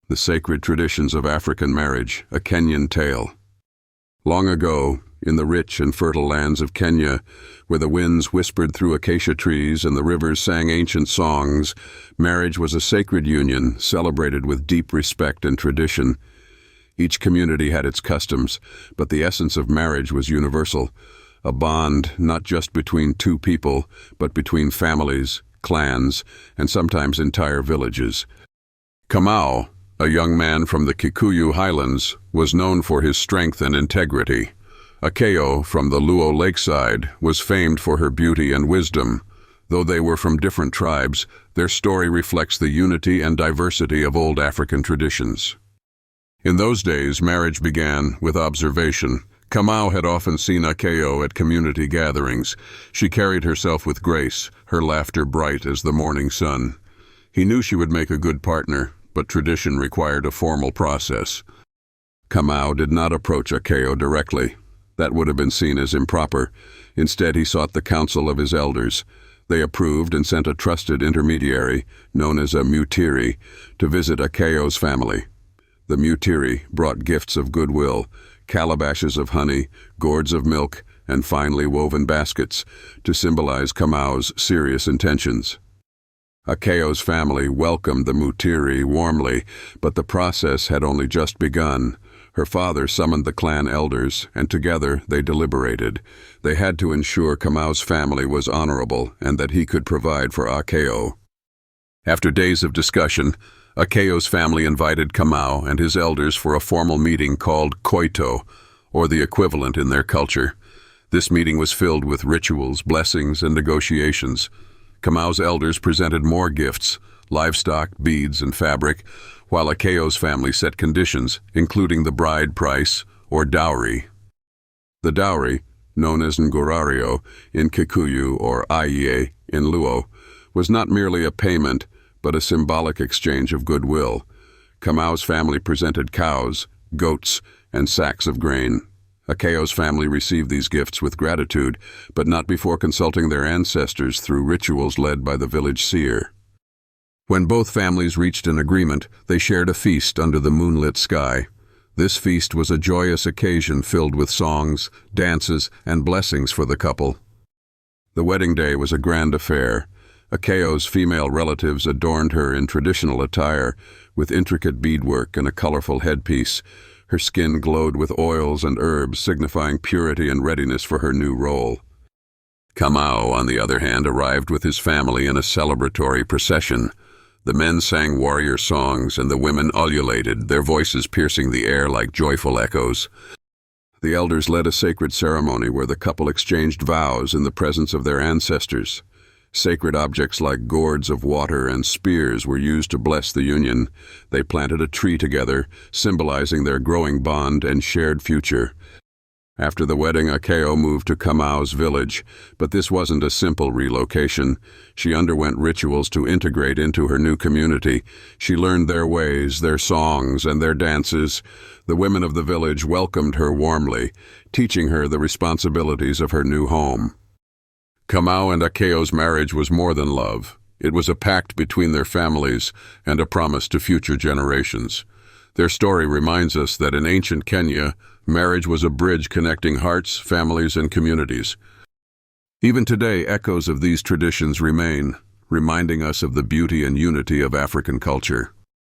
The Sacred Traditions of African Marriage, a Kenyan Tale. Long ago, in the rich and fertile lands of Kenya, where the winds whispered through acacia trees and the rivers sang ancient songs, marriage was a sacred union celebrated with deep respect and tradition. Each community had its customs, but the essence of marriage was universal, a bond not just between two people, but between families, clans, and sometimes entire villages. Kamau, a young man from the Kikuyu highlands, was known for his strength and integrity. Akeo, from the Luo lakeside, was famed for her beauty and wisdom. Though they were from different tribes, their story reflects the unity and diversity of old African traditions. In those days, marriage began with observation. Kamau had often seen Akeo at community gatherings. She carried herself with grace, her laughter bright as the morning sun. He knew she would make a good partner, but tradition required a formal process. Kamau did not approach Akeo directly. That would have been seen as improper. Instead, he sought the counsel of his elders. They approved and sent a trusted intermediary, known as a mutiri, to visit Akeo's family. The mutiri brought gifts of goodwill, calabashes of honey, gourds of milk, and finely woven baskets, to symbolize Kamau's serious intentions. Akeo's family welcomed the mutiri warmly, but the process had only just begun. Her father summoned the clan elders, and together they deliberated. They had to ensure Kamau's family was honorable and that he could provide for Akeo. After days of discussion, Akeo's family invited Kamau and his elders for a formal meeting called koito, or the equivalent in their culture. This meeting was filled with rituals, blessings, and negotiations. Kamau's elders presented more gifts, livestock, beads, and fabric, while Akeo's family set conditions, including the bride price, or dowry. The dowry, known as ngorario in Kikuyu or Aye in Luo, was not merely a payment, but a symbolic exchange of goodwill. Kamau's family presented cows, goats, and sacks of grain. Akeo's family received these gifts with gratitude, but not before consulting their ancestors through rituals led by the village seer. When both families reached an agreement, they shared a feast under the moonlit sky. This feast was a joyous occasion filled with songs, dances, and blessings for the couple. The wedding day was a grand affair. Akeo's female relatives adorned her in traditional attire, with intricate beadwork and a colorful headpiece. Her skin glowed with oils and herbs, signifying purity and readiness for her new role. Kamau, on the other hand, arrived with his family in a celebratory procession. The men sang warrior songs and the women ululated, their voices piercing the air like joyful echoes. The elders led a sacred ceremony where the couple exchanged vows in the presence of their ancestors. Sacred objects like gourds of water and spears were used to bless the union. They planted a tree together, symbolizing their growing bond and shared future. After the wedding, Akeo moved to Kamau's village, but this wasn't a simple relocation. She underwent rituals to integrate into her new community. She learned their ways, their songs, and their dances. The women of the village welcomed her warmly, teaching her the responsibilities of her new home. Kamau and Akeo's marriage was more than love. It was a pact between their families and a promise to future generations. Their story reminds us that in ancient Kenya, marriage was a bridge connecting hearts, families, and communities. Even today, echoes of these traditions remain, reminding us of the beauty and unity of African culture.